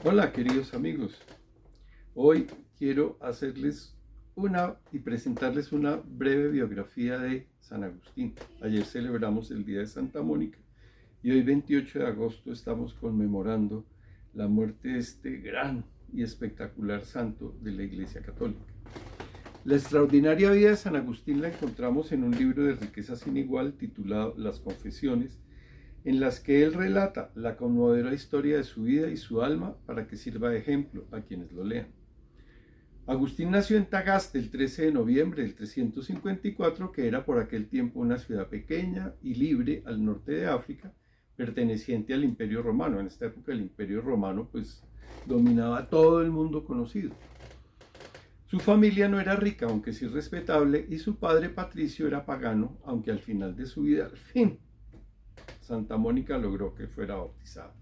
Hola queridos amigos, hoy quiero hacerles y presentarles una breve biografía de San Agustín. Ayer celebramos el Día de Santa Mónica y hoy 28 de agosto estamos conmemorando la muerte de este gran y espectacular santo de la Iglesia Católica. La extraordinaria vida de San Agustín la encontramos en un libro de riqueza sin igual titulado Las Confesiones, en las que él relata la conmovedora historia de su vida y su alma para que sirva de ejemplo a quienes lo lean. Agustín nació en Tagaste el 13 de noviembre del 354, que era por aquel tiempo una ciudad pequeña y libre al norte de África, perteneciente al Imperio Romano. En esta época el Imperio Romano pues dominaba todo el mundo conocido. Su familia no era rica, aunque sí respetable, y su padre Patricio era pagano, aunque al final de su vida, al fin, Santa Mónica logró que fuera bautizado.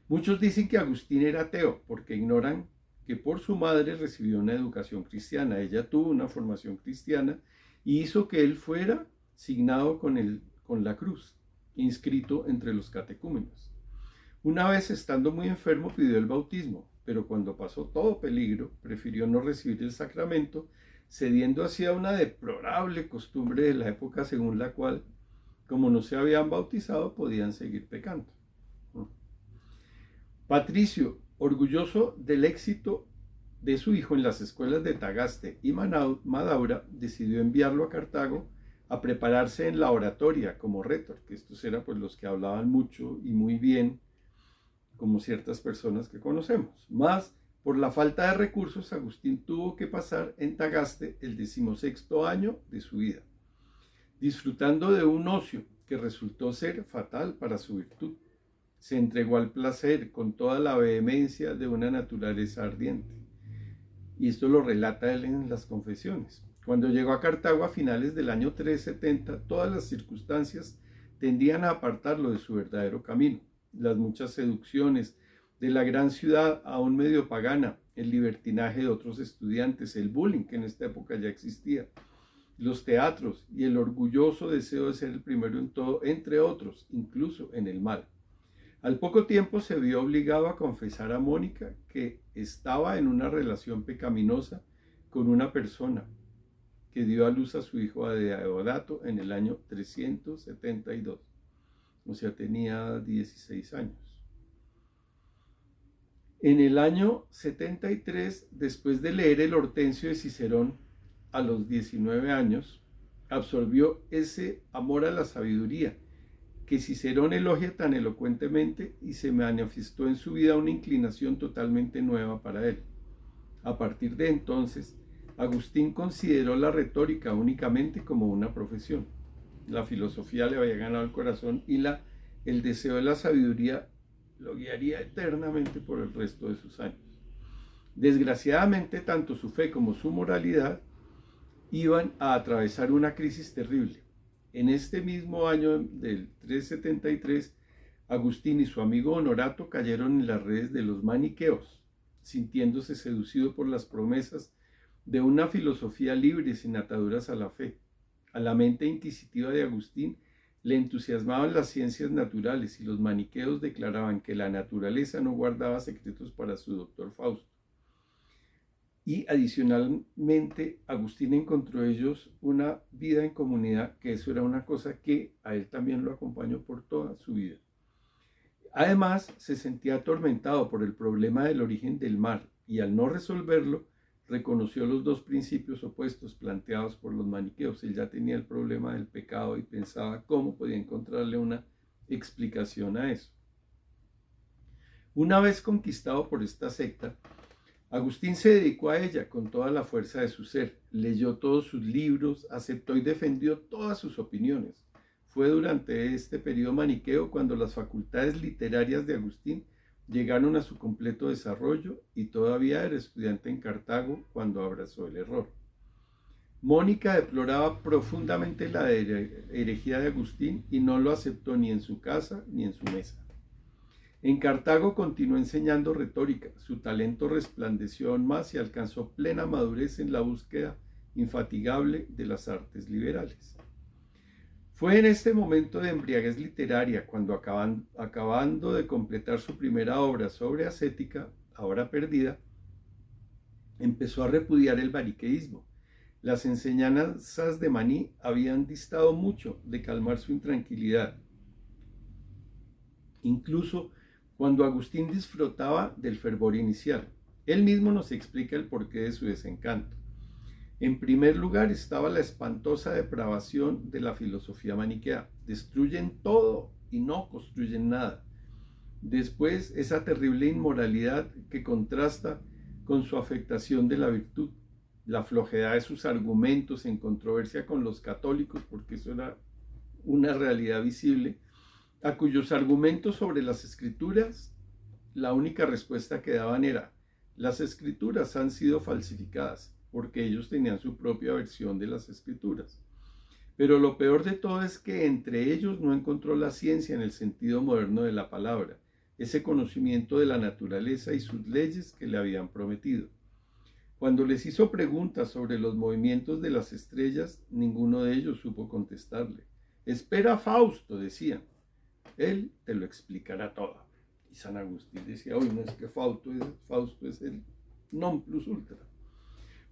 Muchos dicen que Agustín era ateo porque ignoran que por su madre recibió una educación cristiana. Ella tuvo una formación cristiana y hizo que él fuera signado con la cruz, inscrito entre los catecúmenos. Una vez, estando muy enfermo, pidió el bautismo, pero cuando pasó todo peligro, prefirió no recibir el sacramento, cediendo así a una deplorable costumbre de la época según la cual, como no se habían bautizado, podían seguir pecando. Patricio, orgulloso del éxito de su hijo en las escuelas de Tagaste y Madaura, decidió enviarlo a Cartago a prepararse en la oratoria como rétor, que estos eran pues los que hablaban mucho y muy bien, como ciertas personas que conocemos. Más, por la falta de recursos, Agustín tuvo que pasar en Tagaste el 16º año de su vida, disfrutando de un ocio que resultó ser fatal para su virtud. Se entregó al placer con toda la vehemencia de una naturaleza ardiente. Y esto lo relata él en las Confesiones. Cuando llegó a Cartago a finales del año 370, todas las circunstancias tendían a apartarlo de su verdadero camino. Las muchas seducciones de la gran ciudad aún medio pagana, el libertinaje de otros estudiantes, el bullying que en esta época ya existía, los teatros y el orgulloso deseo de ser el primero en todo, entre otros, incluso en el mal. Al poco tiempo se vio obligado a confesar a Mónica que estaba en una relación pecaminosa con una persona que dio a luz a su hijo Deodato en el año 372. O sea, tenía 16 años. En el año 73, después de leer el Hortensio de Cicerón a los 19 años, absorbió ese amor a la sabiduría que Cicerón elogia tan elocuentemente, y se manifestó en su vida una inclinación totalmente nueva para él. A partir de entonces, Agustín consideró la retórica únicamente como una profesión. La filosofía le había ganado el corazón y el deseo de la sabiduría lo guiaría eternamente por el resto de sus años. Desgraciadamente, tanto su fe como su moralidad iban a atravesar una crisis terrible. En este mismo año del 373, Agustín y su amigo Honorato cayeron en las redes de los maniqueos, sintiéndose seducidos por las promesas de una filosofía libre sin ataduras a la fe. A la mente inquisitiva de Agustín le entusiasmaban las ciencias naturales y los maniqueos declaraban que la naturaleza no guardaba secretos para su doctor Fausto. Y adicionalmente, Agustín encontró ellos una vida en comunidad, que eso era una cosa que a él también lo acompañó por toda su vida. Además, se sentía atormentado por el problema del origen del mal y al no resolverlo, reconoció los dos principios opuestos planteados por los maniqueos. Él ya tenía el problema del pecado y pensaba cómo podía encontrarle una explicación a eso. Una vez conquistado por esta secta, Agustín se dedicó a ella con toda la fuerza de su ser, leyó todos sus libros, aceptó y defendió todas sus opiniones. Fue durante este periodo maniqueo cuando las facultades literarias de Agustín llegaron a su completo desarrollo, y todavía era estudiante en Cartago cuando abrazó el error. Mónica deploraba profundamente la herejía de Agustín y no lo aceptó ni en su casa ni en su mesa. En Cartago continuó enseñando retórica. Su talento resplandeció aún más y alcanzó plena madurez en la búsqueda infatigable de las artes liberales. Fue en este momento de embriaguez literaria, cuando acabando de completar su primera obra sobre ascética, ahora perdida, empezó a repudiar el maniqueísmo. Las enseñanzas de Maní habían distado mucho de calmar su intranquilidad, incluso cuando Agustín disfrutaba del fervor inicial. Él mismo nos explica el porqué de su desencanto. En primer lugar estaba la espantosa depravación de la filosofía maniquea. Destruyen todo y no construyen nada. Después, esa terrible inmoralidad que contrasta con su afectación de la virtud, la flojedad de sus argumentos en controversia con los católicos, porque eso era una realidad visible, a cuyos argumentos sobre las escrituras la única respuesta que daban era: las escrituras han sido falsificadas, porque ellos tenían su propia versión de las escrituras. Pero lo peor de todo es que entre ellos no encontró la ciencia en el sentido moderno de la palabra, ese conocimiento de la naturaleza y sus leyes que le habían prometido. Cuando les hizo preguntas sobre los movimientos de las estrellas, ninguno de ellos supo contestarle. Espera, Fausto, decían. Él te lo explicará todo. Y San Agustín decía: hoy no es que Fausto es el non plus ultra.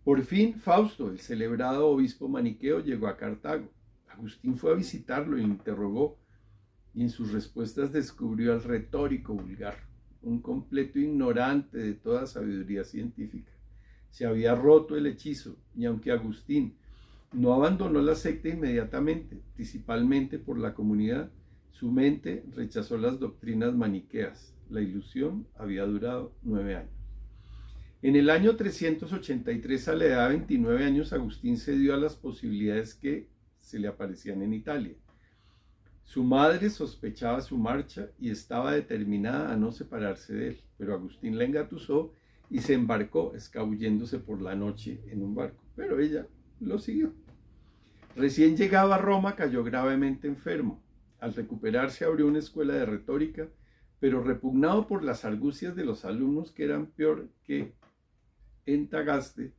Por fin, Fausto, el celebrado obispo maniqueo, llegó a Cartago. Agustín fue a visitarlo y lo interrogó, y en sus respuestas descubrió al retórico vulgar, un completo ignorante de toda sabiduría científica. Se había roto el hechizo, y aunque Agustín no abandonó la secta inmediatamente, principalmente por la comunidad, su mente rechazó las doctrinas maniqueas. La ilusión había durado 9 años. En el año 383, a la edad de 29 años, Agustín cedió a las posibilidades que se le aparecían en Italia. Su madre sospechaba su marcha y estaba determinada a no separarse de él, pero Agustín la engatusó y se embarcó, escabulléndose por la noche en un barco, pero ella lo siguió. Recién llegado a Roma, cayó gravemente enfermo. Al recuperarse, abrió una escuela de retórica, pero repugnado por las argucias de los alumnos, que eran peor que en Tagaste,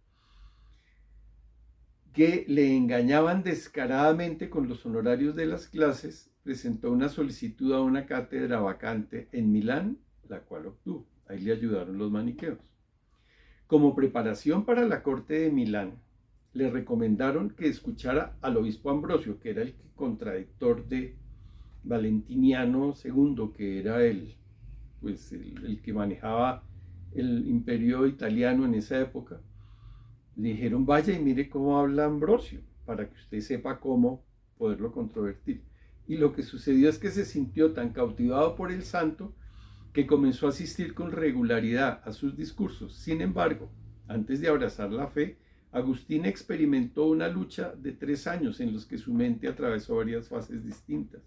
que le engañaban descaradamente con los honorarios de las clases, presentó una solicitud a una cátedra vacante en Milán, la cual obtuvo. Ahí le ayudaron los maniqueos. Como preparación para la corte de Milán, le recomendaron que escuchara al obispo Ambrosio, que era el contradictor de Valentiniano II, que era el que manejaba el imperio italiano en esa época. Le dijeron: vaya y mire cómo habla Ambrosio, para que usted sepa cómo poderlo controvertir. Y lo que sucedió es que se sintió tan cautivado por el santo que comenzó a asistir con regularidad a sus discursos. Sin embargo, antes de abrazar la fe, Agustín experimentó una lucha de 3 años en los que su mente atravesó varias fases distintas.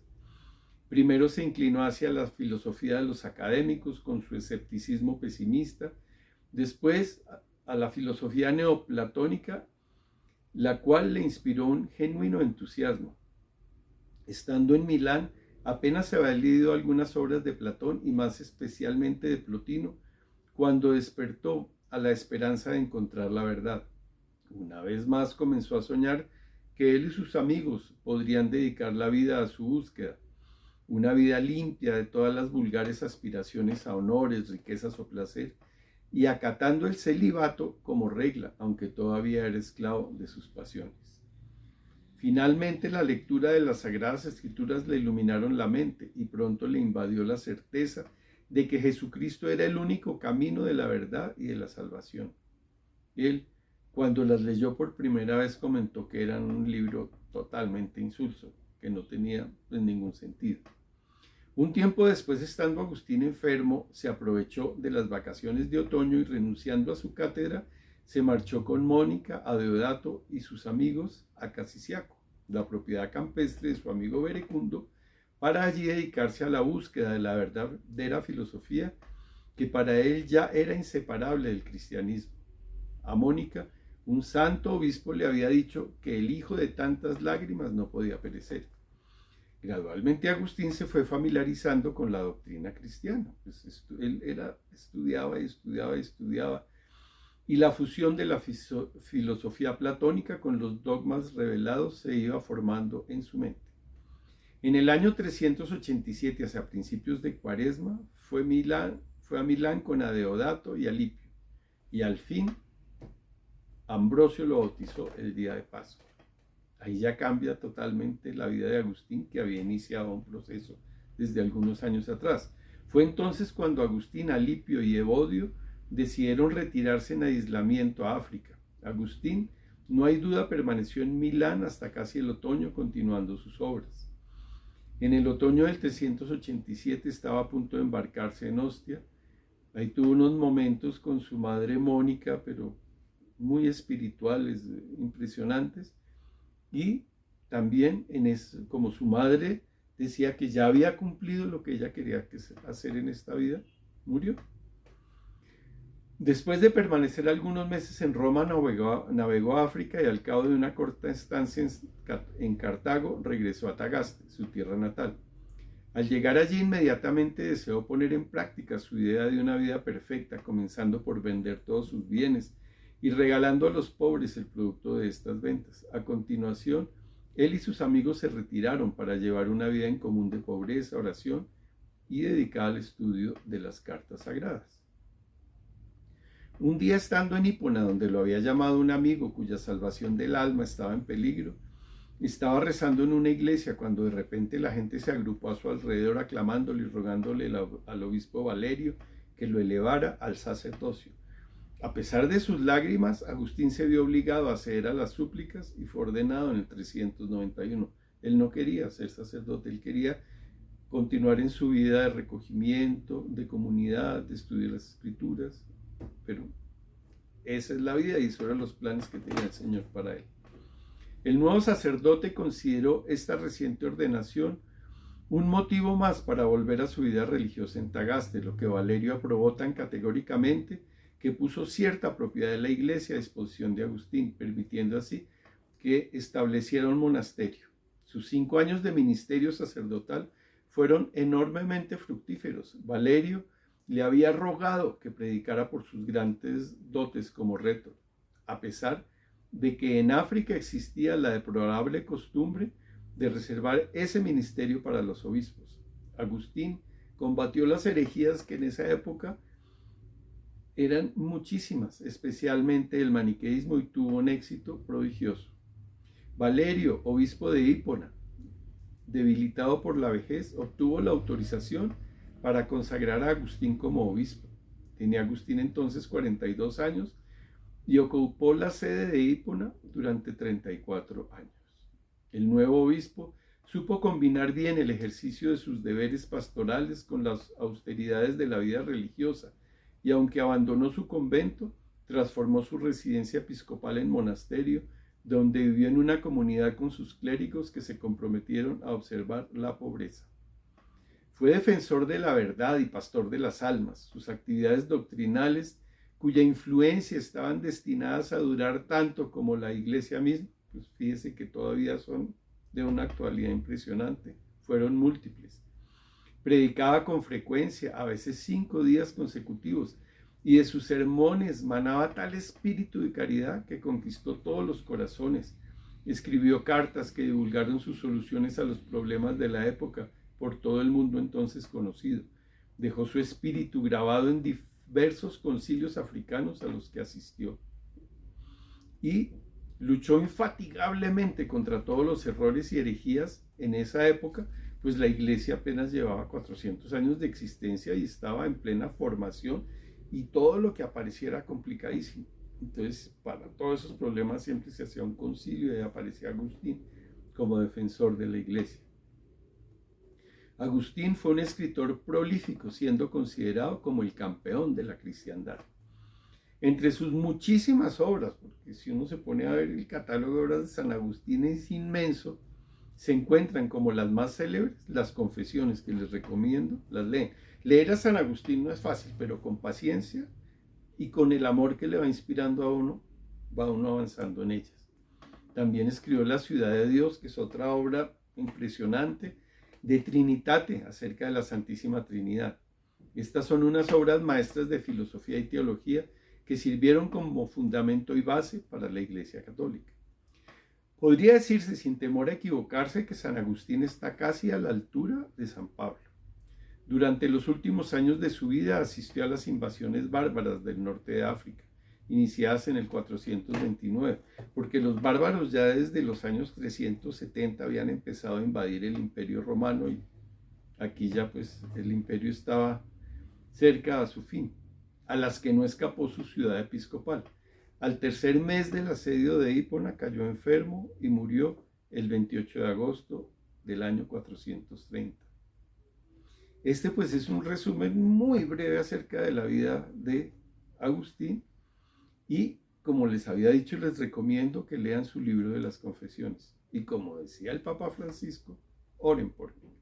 Primero se inclinó hacia la filosofía de los académicos con su escepticismo pesimista, después a la filosofía neoplatónica, la cual le inspiró un genuino entusiasmo. Estando en Milán, apenas se había leído algunas obras de Platón y más especialmente de Plotino, cuando despertó a la esperanza de encontrar la verdad. Una vez más comenzó a soñar que él y sus amigos podrían dedicar la vida a su búsqueda, una vida limpia de todas las vulgares aspiraciones a honores, riquezas o placer, y acatando el celibato como regla, aunque todavía era esclavo de sus pasiones. Finalmente, la lectura de las Sagradas Escrituras le iluminaron la mente y pronto le invadió la certeza de que Jesucristo era el único camino de la verdad y de la salvación. Él, cuando las leyó por primera vez, comentó que eran un libro totalmente insulso, que no tenía ningún sentido. Un tiempo después, estando Agustín enfermo, se aprovechó de las vacaciones de otoño y, renunciando a su cátedra, se marchó con Mónica, a Deodato y sus amigos a Casiciaco, la propiedad campestre de su amigo Verecundo, para allí dedicarse a la búsqueda de la verdadera filosofía, que para él ya era inseparable del cristianismo. A Mónica, un santo obispo le había dicho que el hijo de tantas lágrimas no podía perecer. Gradualmente Agustín se fue familiarizando con la doctrina cristiana. Él estudiaba, y la fusión de la filosofía platónica con los dogmas revelados se iba formando en su mente. En el año 387, hacia principios de Cuaresma, fue a Milán con Adeodato y Alipio, y al fin Ambrosio lo bautizó el día de Pascua. Ahí ya cambia totalmente la vida de Agustín, que había iniciado un proceso desde algunos años atrás. Fue entonces cuando Agustín, Alipio y Evodio decidieron retirarse en aislamiento a África. Agustín, no hay duda, permaneció en Milán hasta casi el otoño, continuando sus obras. En el otoño del 387 estaba a punto de embarcarse en Ostia. Ahí tuvo unos momentos con su madre Mónica, pero muy espirituales, impresionantes. Y también, como su madre decía que ya había cumplido lo que ella quería hacer en esta vida, murió. Después de permanecer algunos meses en Roma, navegó a África y al cabo de una corta estancia en Cartago, regresó a Tagaste, su tierra natal. Al llegar allí, inmediatamente deseó poner en práctica su idea de una vida perfecta, comenzando por vender todos sus bienes y regalando a los pobres el producto de estas ventas. A continuación, él y sus amigos se retiraron para llevar una vida en común de pobreza, oración y dedicada al estudio de las cartas sagradas. Un día, estando en Hipona, donde lo había llamado un amigo cuya salvación del alma estaba en peligro, estaba rezando en una iglesia cuando de repente la gente se agrupó a su alrededor aclamándole y rogándole al obispo Valerio que lo elevara al sacerdocio. A pesar de sus lágrimas, Agustín se vio obligado a ceder a las súplicas y fue ordenado en el 391. Él no quería ser sacerdote, él quería continuar en su vida de recogimiento, de comunidad, de estudiar las escrituras, pero esa es la vida y esos eran los planes que tenía el Señor para él. El nuevo sacerdote consideró esta reciente ordenación un motivo más para volver a su vida religiosa en Tagaste, lo que Valerio aprobó tan categóricamente que puso cierta propiedad de la iglesia a disposición de Agustín, permitiendo así que estableciera un monasterio. Sus 5 años de ministerio sacerdotal fueron enormemente fructíferos. Valerio le había rogado que predicara por sus grandes dotes como rétor, a pesar de que en África existía la deplorable costumbre de reservar ese ministerio para los obispos. Agustín combatió las herejías que en esa época eran muchísimas, especialmente el maniqueísmo, y tuvo un éxito prodigioso. Valerio, obispo de Hipona, debilitado por la vejez, obtuvo la autorización para consagrar a Agustín como obispo. Tenía Agustín entonces 42 años y ocupó la sede de Hipona durante 34 años. El nuevo obispo supo combinar bien el ejercicio de sus deberes pastorales con las austeridades de la vida religiosa, y aunque abandonó su convento, transformó su residencia episcopal en monasterio, donde vivió en una comunidad con sus clérigos que se comprometieron a observar la pobreza. Fue defensor de la verdad y pastor de las almas. Sus actividades doctrinales, cuya influencia estaban destinadas a durar tanto como la iglesia misma, pues fíjese que todavía son de una actualidad impresionante, fueron múltiples. Predicaba con frecuencia, a veces 5 días consecutivos, y de sus sermones manaba tal espíritu de caridad que conquistó todos los corazones. Escribió cartas que divulgaron sus soluciones a los problemas de la época por todo el mundo entonces conocido. Dejó su espíritu grabado en diversos concilios africanos a los que asistió. Y luchó infatigablemente contra todos los errores y herejías en esa época, pues la iglesia apenas llevaba 400 años de existencia y estaba en plena formación, y todo lo que apareciera complicadísimo. Entonces, para todos esos problemas siempre se hacía un concilio y aparecía Agustín como defensor de la iglesia. Agustín fue un escritor prolífico, siendo considerado como el campeón de la cristiandad. Entre sus muchísimas obras, porque si uno se pone a ver el catálogo de obras de San Agustín es inmenso, se encuentran como las más célebres las Confesiones, que les recomiendo, las leen. Leer a San Agustín no es fácil, pero con paciencia y con el amor que le va inspirando a uno, va uno avanzando en ellas. También escribió La Ciudad de Dios, que es otra obra impresionante, de Trinitate, acerca de la Santísima Trinidad. Estas son unas obras maestras de filosofía y teología que sirvieron como fundamento y base para la Iglesia Católica. Podría decirse sin temor a equivocarse que San Agustín está casi a la altura de San Pablo. Durante los últimos años de su vida asistió a las invasiones bárbaras del norte de África, iniciadas en el 429, porque los bárbaros ya desde los años 370 habían empezado a invadir el Imperio Romano y aquí ya pues el imperio estaba cerca a su fin, a las que no escapó su ciudad episcopal. Al tercer mes del asedio de Hipona cayó enfermo y murió el 28 de agosto del año 430. Este pues es un resumen muy breve acerca de la vida de Agustín y como les había dicho les recomiendo que lean su libro de las confesiones y como decía el Papa Francisco, oren por mí.